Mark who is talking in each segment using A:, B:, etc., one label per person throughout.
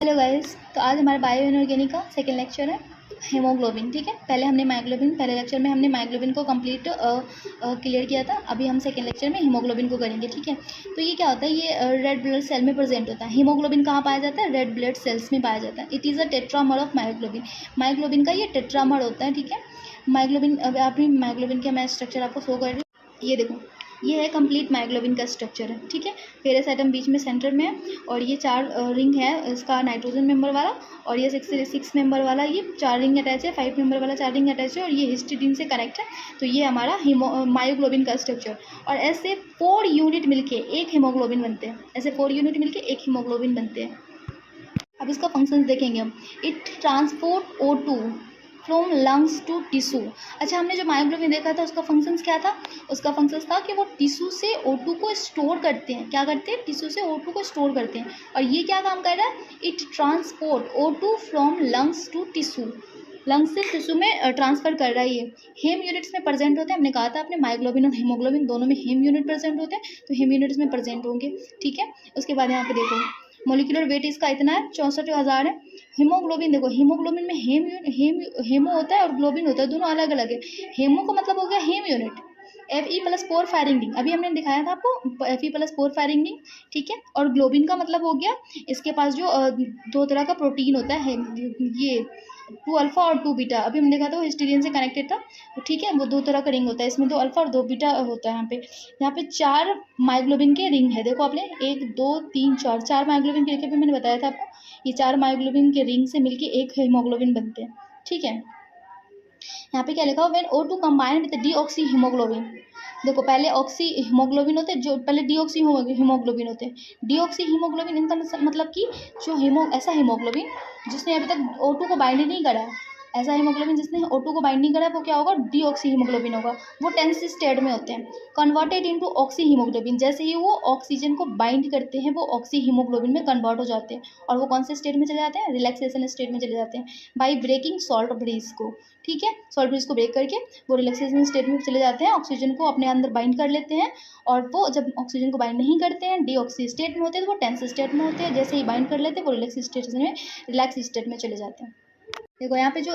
A: Hello guys, तो आज हमारा बायो इनऑर्गेनिक का सेकंड लेक्चर है हीमोग्लोबिन। ठीक है, पहले हमने मायोग्लोबिन, पहले लेक्चर में हमने मायोग्लोबिन को कंप्लीट क्लियर किया था। अभी हम सेकंड लेक्चर में हीमोग्लोबिन को करेंगे। ठीक है, तो ये क्या होता है, ये रेड ब्लड सेल में प्रेजेंट होता है। हीमोग्लोबिन कहाँ पाया जाता है? रेड ब्लड सेल्स में पाया जाता है। It is a tetramer of myoglobin. Myoglobin का ये टेट्रामर होता है। ठीक है, मायोग्लोबिन, अब अभी मायोग्लोबिन का मैं स्ट्रक्चर आपको शो कर रही हूँ। ये देखो, ये है कंप्लीट मायोग्लोबिन का स्ट्रक्चर है। ठीक है, पेरेस एटम बीच में सेंटर में है और ये 4 रिंग है इसका नाइट्रोजन मेंबर वाला, और ये 6 मेंबर वाला, ये 4 रिंग अटैच है। 5 मेंबर वाला 4 रिंग अटैच है और ये हिस्टिडीन से कनेक्ट है। तो ये हमारा मायोग्लोबिन का स्ट्रक्चर। और ऐसे 4 यूनिट मिलके एक हीमोग्लोबिन बनते हैं। ऐसे 4 यूनिट मिलके एक हीमोग्लोबिन बनते हैं। अब इसका फंक्शंस देखेंगे हम। It transport O2 from lungs to tissue. अच्छा, हमने जो मायोग्लोबिन देखा था उसका फंक्शंस क्या था? उसका फंक्शंस था कि वो टिश्यू से O2 को स्टोर करते हैं। क्या करते हैं? टिश्यू से O2 को स्टोर करते हैं। और ये क्या काम कर रहा है? It transport O2 from lungs to tissue. Lungs से टिश्यू में ट्रांसफर कर रहा है। ये हेम यूनिट्स में प्रेजेंट होते हैं। हमने कहा था अपने मायोग्लोबिन और हीमोग्लोबिन दोनों में हेम यूनिट प्रेजेंट होते हैं, तो हेम यूनिट्स में प्रेजेंट होंगे। ठीक है, उसके बाद यहाँ पे देखो, मोलिकुलर वेट इसका इतना है, 64,000 है। हीमोग्लोबिन देखो, हीमोग्लोबिन में हेमो होता है और ग्लोबिन होता है, दोनों अलग अलग है। हेमो का मतलब हो गया हेम यूनिट। Fe+4 फायरिंग रिंग, अभी हमने दिखाया था आपको Fe+4 फायरिंग रिंग। ठीक है, और ग्लोबिन का मतलब हो गया इसके पास जो 2 तरह का प्रोटीन होता है, ये 2 अल्फा और 2 बीटा। अभी हमने देखा था वो हिस्टीडिन से कनेक्टेड था। ठीक है, वो 2 तरह का रिंग होता है, इसमें 2 अल्फा और 2 बीटा होता है। यहाँ पे 4 मायोग्लोबिन के रिंग है। देखो आपने 1 2 3 4 मायोग्लोबिन के, भी मैंने बताया था आपको। ये 4 मायोग्लोबिन के रिंग से मिलके एक हीमोग्लोबिन बनते हैं। ठीक है, यहाँ पे क्या लिखा हुआ, when O2 combined with deoxy haemoglobin. देखो, पहले ऑक्सी हीमोग्लोबिन होते हैं, जो पहले डीऑक्सी हीमोग्लोबिन होते हैं। डीऑक्सी हीमोग्लोबिन, इनका मतलब कि जो ऐसा हीमोग्लोबिन जिसने अभी तक O2 को बाइंड नहीं करा है, ऐसा हीमोग्लोबिन जिसने O2 को बाइंड नहीं करा है, वो क्या होगा? डीऑक्सी हीमोग्लोबिन होगा। वो टेंस स्टेट में होते हैं। कन्वर्टेड इनटू ऑक्सी हीमोग्लोबिन, जैसे ही वो ऑक्सीजन को बाइंड करते हैं वो ऑक्सी हीमोग्लोबिन में कन्वर्ट हो जाते हैं। और वो कौन से स्टेट में चले जाते हैं? रिलैक्सेशन स्टेट में चले जाते हैं, बाई ब्रेकिंग सॉल्ट ब्रिज को। ठीक है, सॉल्ट ब्रिज को ब्रेक करके वो रिलैक्सेशन स्टेट में चले जाते हैं, ऑक्सीजन को अपने अंदर बाइंड कर लेते हैं। और वो जब ऑक्सीजन को बाइंड नहीं करते हैं, डीऑक्सी स्टेट में होते हैं, तो वो टेंस स्टेट में होते हैं। जैसे ही बाइंड कर लेते हैं वो रिलैक्स स्टेट में चले जाते हैं। देखो, यहाँ पे जो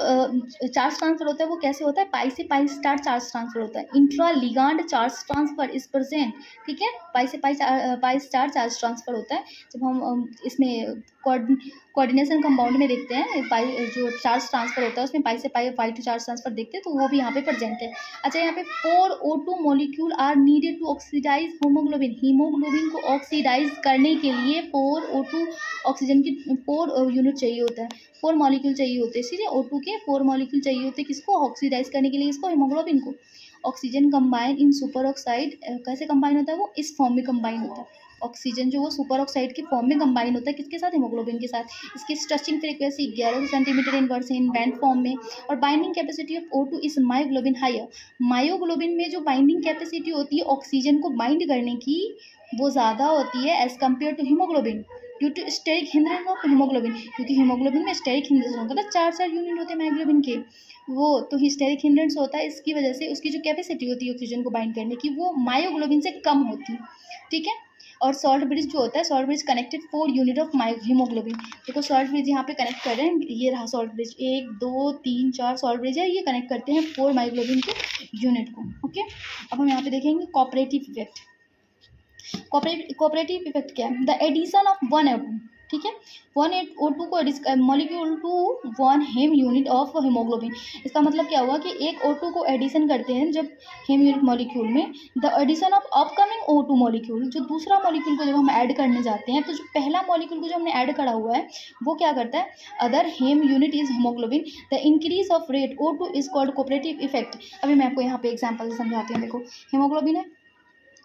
A: चार्ज ट्रांसफर होता है वो कैसे होता है? पाई से पाई स्टार चार्ज ट्रांसफर होता है। Intra ligand charge transfer is present. ठीक है, पाई से पाई स्टार चार्ज ट्रांसफर होता है। जब हम इसमें कोऑर्डिनेशन कंपाउंड में देखते हैं, पाई जो चार्ज ट्रांसफर होता है उसमें पाई से पाई टू चार्ज ट्रांसफर देखते हैं, तो वो भी यहाँ पे प्रेजेंट है। अच्छा, यहाँ पे 4 O2 molecule are needed to oxidise haemoglobin. Haemoglobin को ऑक्सीडाइज करने के लिए 4 O2 ऑक्सीजन की 4 यूनिट चाहिए होता है, 4 मॉलिक्यूल चाहिए होते हैं। इसीलिए O2 के 4 मॉलिक्यूल चाहिए होते हैं, किसको? ऑक्सीडाइज करने के लिए, इसको, हीमोग्लोबिन को। Oxygen combine in super oxide, कैसे कंबाइन होता है वो? इस फॉर्म में कंबाइन होता है। ऑक्सीजन जो वो सुपर ऑक्साइड के फॉर्म में कंबाइन होता है, किसके साथ? हीमोग्लोबिन के साथ। इसकी stretching frequency 11 centimetre inverse in band form में। और binding capacity of O2 is myoglobin higher. Myoglobin में जो बाइंडिंग कैपेसिटी होती है ऑक्सीजन को बाइंड करने की, वो ज़्यादा होती है as compare to haemoglobin, due to steric hindrance of haemoglobin. क्योंकि हीमोग्लोबिन में स्टेरिक हिंड्रेंस होता है, 4 यूनिट होते हैं मायोग्लोबिन के, वो तो हिस्टेरिक हिंड्रेंस होता है। इसकी वजह से उसकी जो कैपेसिटी होती है ऑक्सीजन को बाइंड करने की, वो मायोग्लोबिन से कम होती है। ठीक है, और सॉल्ट ब्रिज जो होता है, salt bridge connected 4 unit of haemoglobin. देखो, सॉल्ट ब्रिज यहाँ पे कनेक्ट कर रहे हैं, ये रहा सॉल्ट ब्रिज, 1 2 3 4 सॉल्ट ब्रिज है, ये कनेक्ट करते हैं 4 मायोग्लोबिन के यूनिट को। ओके, अब हम यहाँ पे देखेंगे कोऑपरेटिव इफेक्ट। कोऑपरेटिव इफेक्ट क्या है? The addition of 1 O2। ठीक है, 1 O2 को molecule to 1 haem unit of haemoglobin. इसका मतलब क्या हुआ कि एक O2 को एडिशन करते हैं जब हेम यूनिट मॉलिक्यूल में, the addition of upcoming O2 molecule, जो दूसरा मॉलिक्यूल को जब हम ऐड करने जाते हैं, तो जो पहला मॉलिक्यूल को जो हमने ऐड करा हुआ है वो क्या करता है? Other haem unit is haemoglobin, the increase of rate O2 is called cooperative effect. अभी मैं आपको यहाँ पे एग्जाम्पल से समझाती हूँ। देखो, हीमोग्लोबिन है,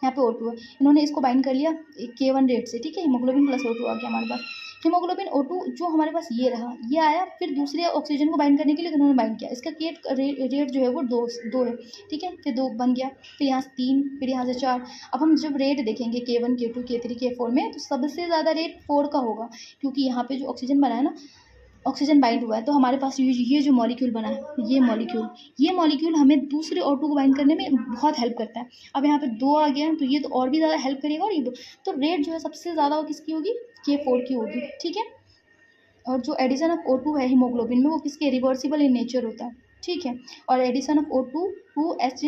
A: यहाँ पे O2 है, इन्होंने इसको बाइंड कर लिया K1 रेट से। ठीक है, हीमोग्लोबिन प्लस O2 आ गया हमारे पास। हीमोग्लोबिन O2 जो हमारे पास ये रहा, ये आया, फिर दूसरे ऑक्सीजन को बाइंड करने के लिए इन्होंने बाइंड किया। इसका रेट जो है वो 2 है। ठीक है, फिर 2 बन गया, फिर यहाँ से 3, फिर यहाँ से 4। अब हम जब रेट देखेंगे K1 K2 K3 K4 में, तो सबसे ज़्यादा रेट 4 का होगा, क्योंकि यहाँ पे जो ऑक्सीजन बना है ना, ऑक्सीजन बाइंड हुआ है, तो हमारे पास ये जो मॉलिक्यूल बना है, ये मॉलिक्यूल हमें दूसरे O2 को बाइंड करने में बहुत हेल्प करता है। अब यहाँ पे 2 आ गया, तो ये तो और भी ज़्यादा हेल्प करेगा। और ये 2, तो रेट जो है सबसे ज़्यादा वो किसकी होगी? K4 की होगी। ठीक है, और जो एडिशन ऑफ O2 है हीमोग्लोबिन में वो किसके रिवर्सिबल इन नेचर होता है, ठीक है। और addition of O2 to H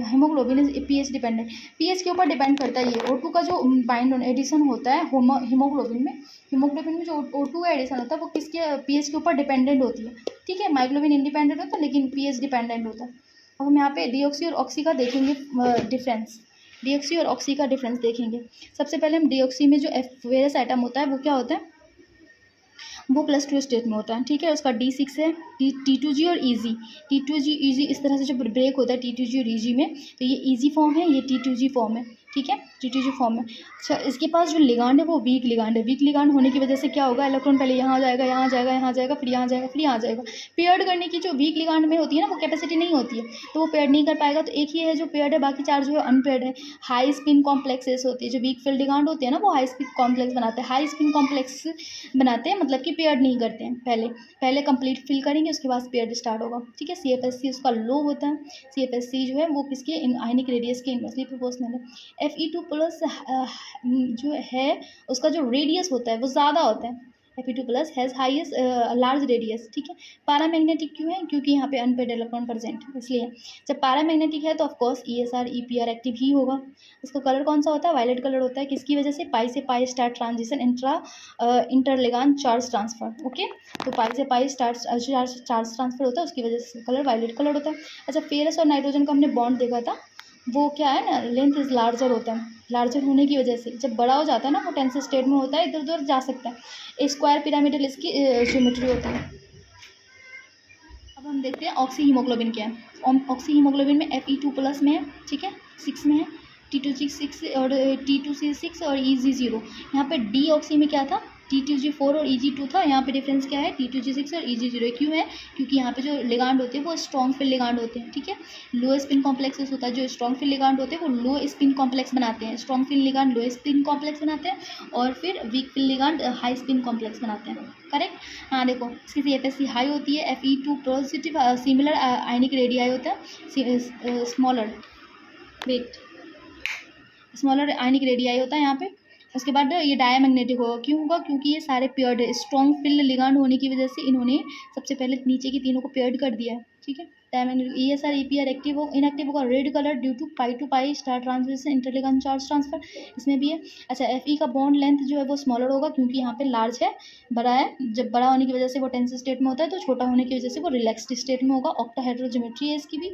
A: haemoglobin is pH dependent, pH के ऊपर डिपेंड करता है। ये O2 का जो बाइंड एडिशन होता है हीमोग्लोबिन में जो O2 का एडिशन होता है वो किसके pH के ऊपर डिपेंडेंट होती है, ठीक है। माइग्लोबिन इंडिपेंडेंट होता है लेकिन pH डिपेंडेंट होता है। अब हम यहाँ पे डीऑक्सी और ऑक्सी का देखेंगे डिफरेंस, डीऑक्सी और ऑक्सी का डिफरेंस देखेंगे। सबसे पहले हम डीऑक्सी में जो फेरस एटम होता है वो क्या होता है, वो +2 स्टेट में होता है, ठीक है। उसका D6 है, T2G और EG, T2G EG इस तरह से जो ब्रेक होता है T2G और EG में, तो ये EG फॉर्म है, ये T2G फॉर्म है, ठीक है, T2G फॉर्म है। अच्छा, इसके पास जो लिगांड है वो वीक लिगांड है। वीक लिगांड होने की वजह से क्या होगा, इलेक्ट्रॉन पहले यहाँ जाएगा, यहाँ जाएगा, यहाँ जाएगा, फिर यहाँ जाएगा, फिर यहाँ जाएगा। पेयर्ड करने की जो वीक लिगांड में होती है ना वो कैपेसिटी नहीं होती है, तो वो पेयर्ड नहीं कर पाएगा। तो एक ही है जो पेयर्ड है, बाकी चार जो है अनपेयर्ड है। हाई स्पिन कॉम्प्लेक्सेस होती है, जो वीक फील्ड लिगांड होते हैं ना वो हाई स्पिन कॉम्प्लेक्स बनाते हैं, हाई स्पिन कॉम्प्लेक्स बनाते हैं, मतलब कि पेयर्ड नहीं करते हैं। पहले कंप्लीट फिल करेंगे उसके बाद पेयर्ड स्टार्ट होगा, ठीक है। CFSC उसका लो होता है, CFSC जो है वो किसके आयनिक रेडियस के इनवर्सली प्रोपोर्शनल है। Fe2+ जो है उसका जो रेडियस होता है वो ज़्यादा होता है, Fe2+ has highest large radius, ठीक है। पैरामैग्नेटिक क्यों है, क्योंकि यहाँ पे अनपेयर्ड इलेक्ट्रॉन प्रेजेंट है, इसलिए। जब पैरामैग्नेटिक है तो ऑफकोर्स ESR EPR एक्टिव ही होगा। इसका कलर कौन सा होता है, वायलेट कलर होता है, किसकी वजह से, पाई से pi star transition interligand charge transfer, okay. तो पाई से पाई चार्ज ट्रांसफर होता है, उसकी वजह से कलर वायलेट कलर होता है। अच्छा, फेरस और नाइट्रोजन का हमने बॉन्ड देखा था, वो क्या है ना, लेंथ इज लार्जर होता है, लार्जर होने की वजह से जब बड़ा हो जाता है ना वो टेंस स्टेट में होता है, इधर उधर जा सकता है। स्क्वायर पिरामिडल इसकी ज्योमेट्री होती है। अब हम देखते हैं ऑक्सी हीमोग्लोबिन क्या है। ऑक्सी हीमोग्लोबिन में Fe2+ में है, ठीक है, 6 में है, T2G6 और T2C6 और EG0। यहाँ पे डी ऑक्सी में क्या था, T2G4 और EG2 था। यहाँ पे डिफरेंस क्या है, T2G6 और EG0। क्यों है, क्योंकि यहाँ पे जो लिगांड होते हैं वो स्ट्रॉन्ग फिल लिगांड होते हैं, ठीक है। लो स्पिन कॉम्प्लेक्सेस होता है, जो स्ट्रॉन्ग फिल लिगांड होते हैं वो लो स्पिन कॉम्प्लेक्स बनाते हैं, strong field ligand low spin complex बनाते हैं, और फिर weak field ligand high spin complex बनाते हैं, करेक्ट। हाँ देखो, इसकी CFSC हाई होती है, Fe2 positive, similar ionic radii होता है, स्मॉलर आयनिक रेडियाई होता है यहाँ पे। उसके बाद ये डायमैग्नेटिक होगा, क्यों होगा, क्योंकि ये सारे पेयर्ड है, स्ट्रॉन्ग फिल्ड लिगांड होने की वजह से इन्होंने सबसे पहले नीचे की तीनों को पेयर्ड कर दिया है, ठीक है। डायमैग्नेटिक ESR EPR एक्टिव हो, इनएक्टिव होगा red colour due to pi to pi star transmission interligand charge transfer, इसमें भी है। अच्छा, Fe का बॉन्ड लेंथ जो है वो स्मॉलर होगा, क्योंकि यहाँ पे लार्ज है, बड़ा है। जब बड़ा होने की वजह से वो टेंस स्टेट में होता है, तो छोटा होने की वजह से वो रिलैक्स्ड स्टेट में होगा। ऑक्टाहेड्रल ज्योमेट्री है इसकी भी,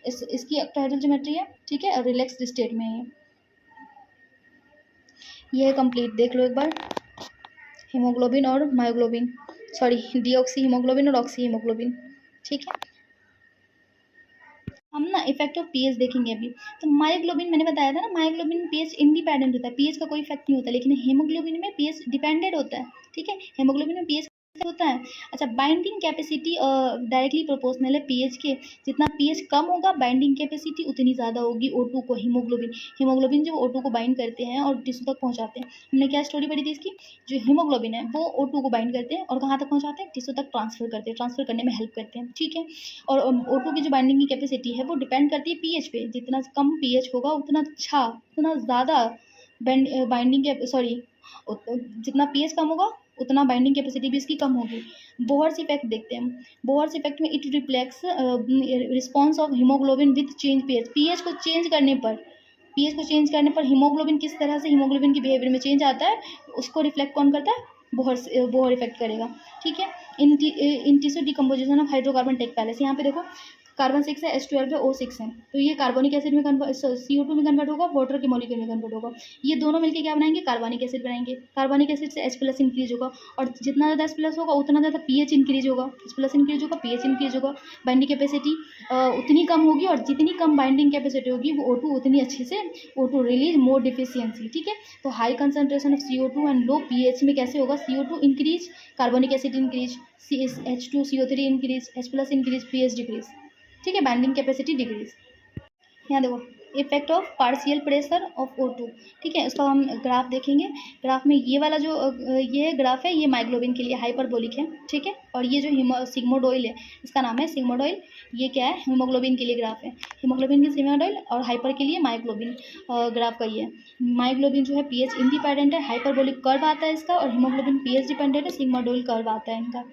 A: इसकी ऑक्टाहेड्रल ज्योमेट्री है, ठीक है, और रिलैक्स्ड स्टेट में है ये कंप्लीट देख लो एक बार, हीमोग्लोबिन और मायोग्लोबिन, सॉरी डीऑक्सी हीमोग्लोबिन और ऑक्सी हीमोग्लोबिन, ठीक है। हम ना इफेक्ट ऑफ पीएच देखेंगे अभी। तो मायोग्लोबिन मैंने बताया था ना, मायोग्लोबिन में पीएच इंडिपेंडेंट होता है, पीएच का कोई इफेक्ट नहीं होता, लेकिन हीमोग्लोबिन में पीएच डिपेंडेंट होता है, ठीक है। हीमोग्लोबिन में पीएच होता है। अच्छा, बाइंडिंग कैपेसिटी डायरेक्टली प्रोपोर्शनल है पीएच के, जितना पीएच कम होगा बाइंडिंग कैपेसिटी उतनी ज़्यादा होगी O2 को। हीमोग्लोबिन जो O2 को बाइंड करते हैं और टिश्यू तक पहुंचाते हैं। हमने क्या स्टोरी पढ़ी थी इसकी, जो हीमोग्लोबिन है वो O2 को बाइंड करते हैं और कहाँ तक पहुंचाते हैं, टिश्यू तक ट्रांसफर करते हैं, ट्रांसफर करने में हेल्प करते हैं, ठीक है। और O2 की जो बाइंडिंग की कैपेसिटी है वो डिपेंड करती है पीएच पे, जितना कम पीएच होगा उतना अच्छा, उतना ज़्यादा बाइंडिंग के, सॉरी, जितना पीएच कम होगा उतना बाइंडिंग कैपेसिटी भी इसकी कम होगी। बोहर्स इफेक्ट देखते हैं हम। बोहर्स इफेक्ट में it reflects response of haemoglobin with change pH. PH को चेंज करने पर हीमोग्लोबिन किस तरह से हीमोग्लोबिन की बिहेवियर में चेंज आता है, उसको रिफ्लेक्ट कौन करता है, बोहर इफेक्ट करेगा, ठीक है। In tissue decomposition of hydrocarbon take place. यहाँ पे देखो कार्बन 6 है, H12 है, O6 है, तो ये कार्बोनिक एसिड में CO2 में कन्वर्ट होगा, वाटर के मॉलिक्यूल में कन्वर्ट होगा। ये दोनों मिलकर क्या बनाएंगे, कार्बनिक एसिड बनाएंगे। कार्बनिक एसिड से H+ इंक्रीज होगा, और जितना ज़्यादा H+ होगा उतना ज़्यादा pH इंक्रीज होगा, H+ इंक्रीज होगा, pH इंक्रीज होगा। बाइंडिंग कैपेसिटी उतनी कम होगी, और जितनी कम बाइंडिंग कैपेसिटी होगी वो O2 उतनी अच्छे से O2 रिलीज मोर डिफिशियंसी, ठीक है। तो high concentration of CO2 and low pH में कैसे होगा, CO2 इंक्रीज, कार्बनिक acid increase, H2CO3 increase, H+ increase, pH decrease, ठीक है, बाइंडिंग कैपेसिटी डिक्रीज। यहाँ देखो effect of partial pressure of O2, ठीक है। इसका हम ग्राफ देखेंगे। ग्राफ में ये वाला जो ये ग्राफ है, ये माइग्लोबिन के लिए हाइपरबोलिक है, ठीक है। और ये जो सिग्मोडोइल है, इसका नाम है सिग्मोडोइल, ये क्या है, हीमोग्लोबिन के लिए ग्राफ है। हीमोग्लोबिन की सिग्मोडोइल और हाइपर के लिए माइग्लोबिन ग्राफ का ये है। माइग्लोबिन जो है pH इंडिपेंडेंट है, हाइपरबोलिक कर्व आता है इसका, और हीमोग्लोबिन pH डिपेंडेंट है, सिग्मोडोइल कर्व आता है इनका।